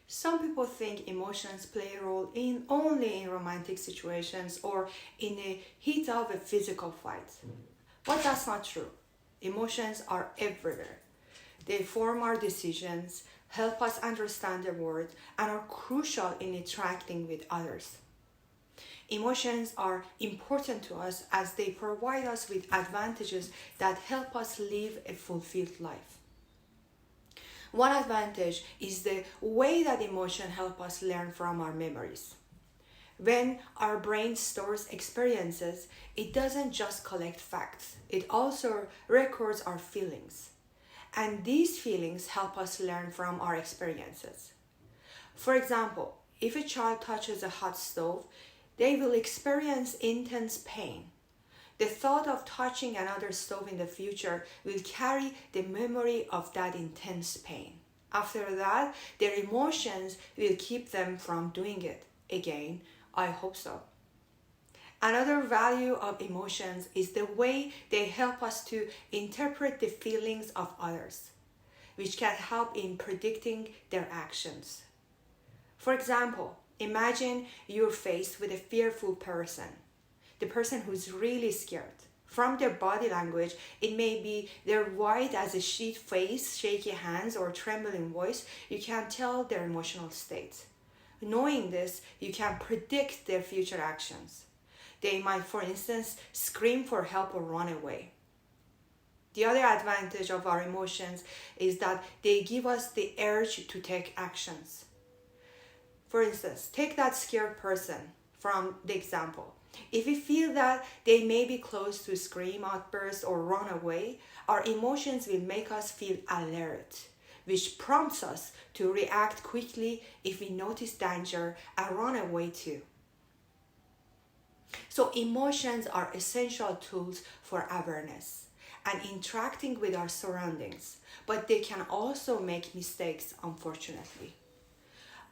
Some people think emotions play a role only in romantic situations or in the heat of a physical fight. But that's not true. Emotions are everywhere. They form our decisions, help us understand the world, and are crucial in interacting with others. Emotions are important to us as they provide us with advantages that help us live a fulfilled life. One advantage is the way that emotion help us learn from our memories. When our brain stores experiences, it doesn't just collect facts, it also records our feelings. And these feelings help us learn from our experiences. For example, if a child touches a hot stove, they will experience intense pain. The thought of touching another stove in the future will carry the memory of that intense pain. After that, their emotions will keep them from doing it again. I hope so. Another value of emotions is the way they help us to interpret the feelings of others, which can help in predicting their actions. For example, imagine you're faced with a fearful person, the person who's really scared. From their body language, it may be their white as a sheet face, shaky hands, or trembling voice. You can tell their emotional state. Knowing this, you can predict their future actions. They might, for instance, scream for help or run away. The other advantage of our emotions is that they give us the urge to take actions. For instance, take that scared person from the example. If we feel that they may be close to scream, outburst, or run away, our emotions will make us feel alert, which prompts us to react quickly if we notice danger and run away too. So emotions are essential tools for awareness and interacting with our surroundings, but they can also make mistakes, unfortunately.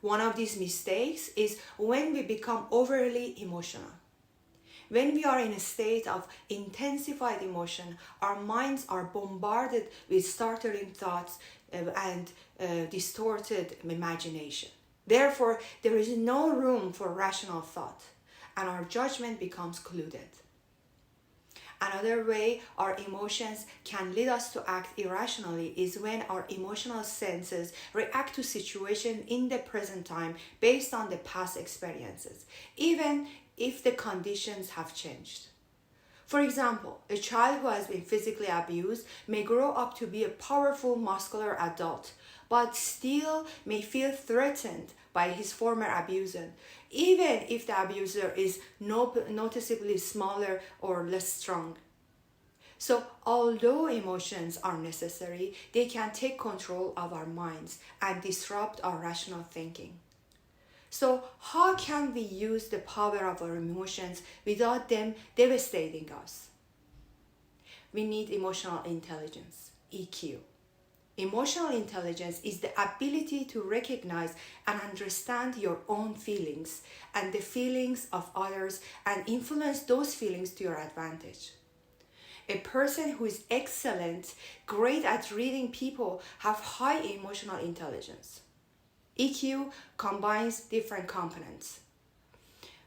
One of these mistakes is when we become overly emotional. When we are in a state of intensified emotion, our minds are bombarded with startling thoughts and distorted imagination. Therefore, there is no room for rational thought, and our judgment becomes clouded. Another way our emotions can lead us to act irrationally is when our emotional senses react to situations in the present time based on the past experiences, even if the conditions have changed. For example, a child who has been physically abused may grow up to be a powerful, muscular adult, but still may feel threatened by his former abuser, even if the abuser is noticeably smaller or less strong. So, although emotions are necessary, they can take control of our minds and disrupt our rational thinking. So, how can we use the power of our emotions without them devastating us? We need emotional intelligence, EQ. Emotional intelligence is the ability to recognize and understand your own feelings and the feelings of others and influence those feelings to your advantage. A person who is excellent, great at reading people, have high emotional intelligence. EQ combines different components.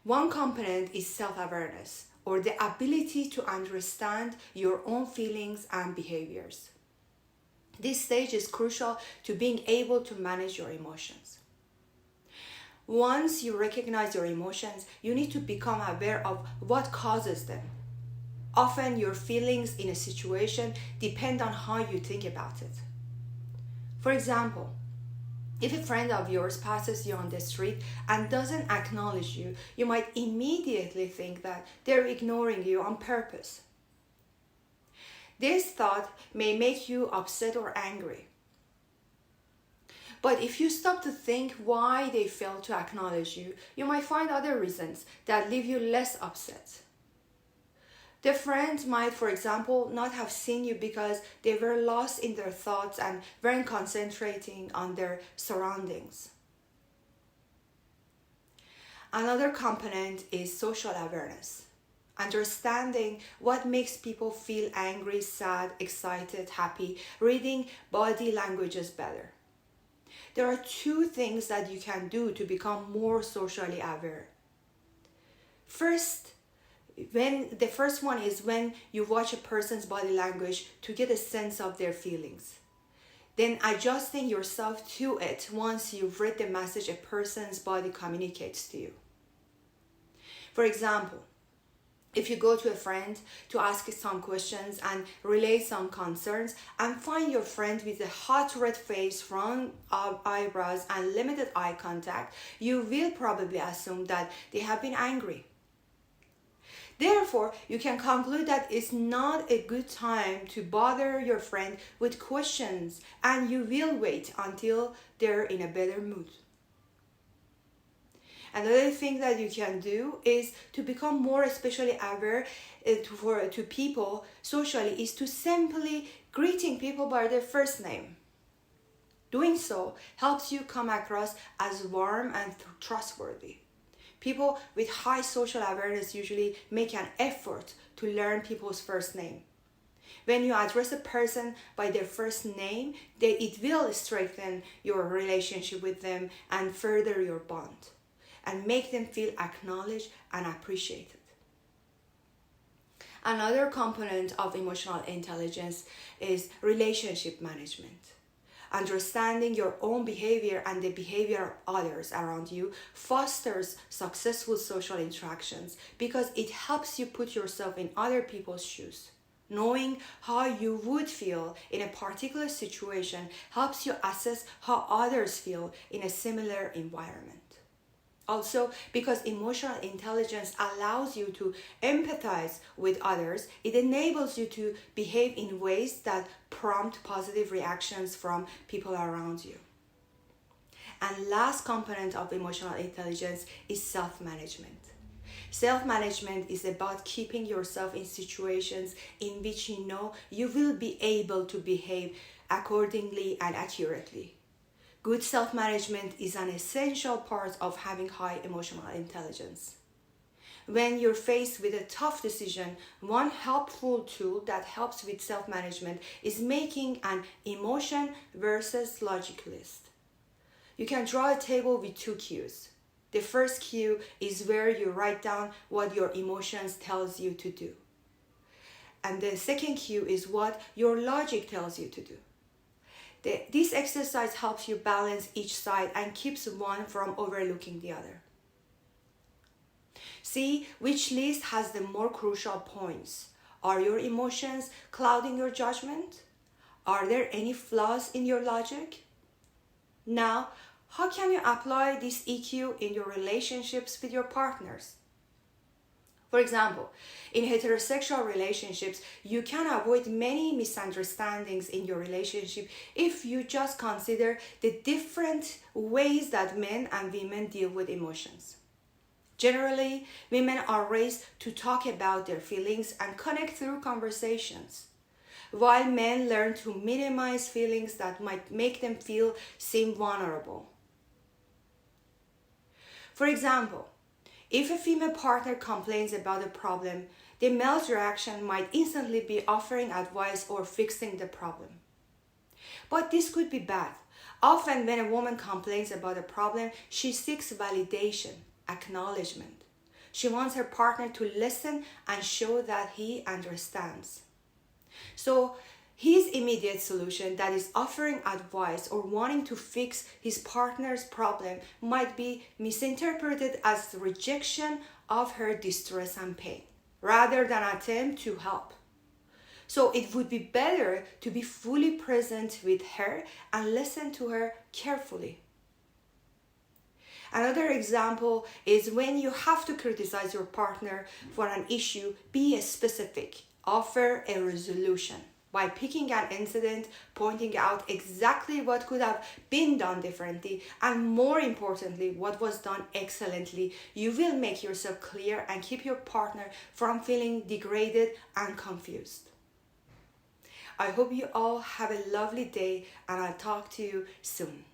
One component is self-awareness, or the ability to understand your own feelings and behaviors. This stage is crucial to being able to manage your emotions. Once you recognize your emotions, you need to become aware of what causes them. Often your feelings in a situation depend on how you think about it. For example, if a friend of yours passes you on the street and doesn't acknowledge you, you might immediately think that they're ignoring you on purpose. This thought may make you upset or angry. But if you stop to think why they failed to acknowledge you, you might find other reasons that leave you less upset. The friend might, for example, not have seen you because they were lost in their thoughts and weren't concentrating on their surroundings. Another component is social awareness. Understanding what makes people feel angry, sad, excited, happy, reading body languages better. there are two things that you can do to become more socially aware. The first one is when you watch a person's body language to get a sense of their feelings. Then adjusting yourself to it once you've read the message a person's body communicates to you. For example, if you go to a friend to ask some questions and relay some concerns and find your friend with a hot red face, front eyebrows, and limited eye contact, you will probably assume that they have been angry. Therefore, you can conclude that it's not a good time to bother your friend with questions, and you will wait until they're in a better mood. Another thing that you can do is to become more especially aware to people socially is to simply greeting people by their first name. Doing so helps you come across as warm and trustworthy. People with high social awareness usually make an effort to learn people's first name. When you address a person by their first name, it will strengthen your relationship with them and further your bond, and make them feel acknowledged and appreciated. Another component of emotional intelligence is relationship management. Understanding your own behavior and the behavior of others around you fosters successful social interactions because it helps you put yourself in other people's shoes. Knowing how you would feel in a particular situation helps you assess how others feel in a similar environment. Also, because emotional intelligence allows you to empathize with others, it enables you to behave in ways that prompt positive reactions from people around you. And last component of emotional intelligence is self-management. Self-management is about keeping yourself in situations in which you know you will be able to behave accordingly and accurately. Good self-management is an essential part of having high emotional intelligence. When you're faced with a tough decision, one helpful tool that helps with self-management is making an emotion versus logic list. You can draw a table with two cues. The first cue is where you write down what your emotions tells you to do. And the second cue is what your logic tells you to do. This exercise helps you balance each side and keeps one from overlooking the other. See which list has the more crucial points. Are your emotions clouding your judgment? Are there any flaws in your logic? Now, how can you apply this EQ in your relationships with your partners? For example, in heterosexual relationships, you can avoid many misunderstandings in your relationship if you just consider the different ways that men and women deal with emotions. Generally, women are raised to talk about their feelings and connect through conversations, while men learn to minimize feelings that might make them seem vulnerable. For example, if a female partner complains about a problem, the male's reaction might instantly be offering advice or fixing the problem. But this could be bad. Often when a woman complains about a problem, she seeks validation, acknowledgement. She wants her partner to listen and show that he understands. So his immediate solution, that is offering advice or wanting to fix his partner's problem, might be misinterpreted as rejection of her distress and pain, rather than attempt to help. So it would be better to be fully present with her and listen to her carefully. Another example is when you have to criticize your partner for an issue, be specific, offer a resolution. By picking an incident, pointing out exactly what could have been done differently, and more importantly, what was done excellently, you will make yourself clear and keep your partner from feeling degraded and confused. I hope you all have a lovely day, and I'll talk to you soon.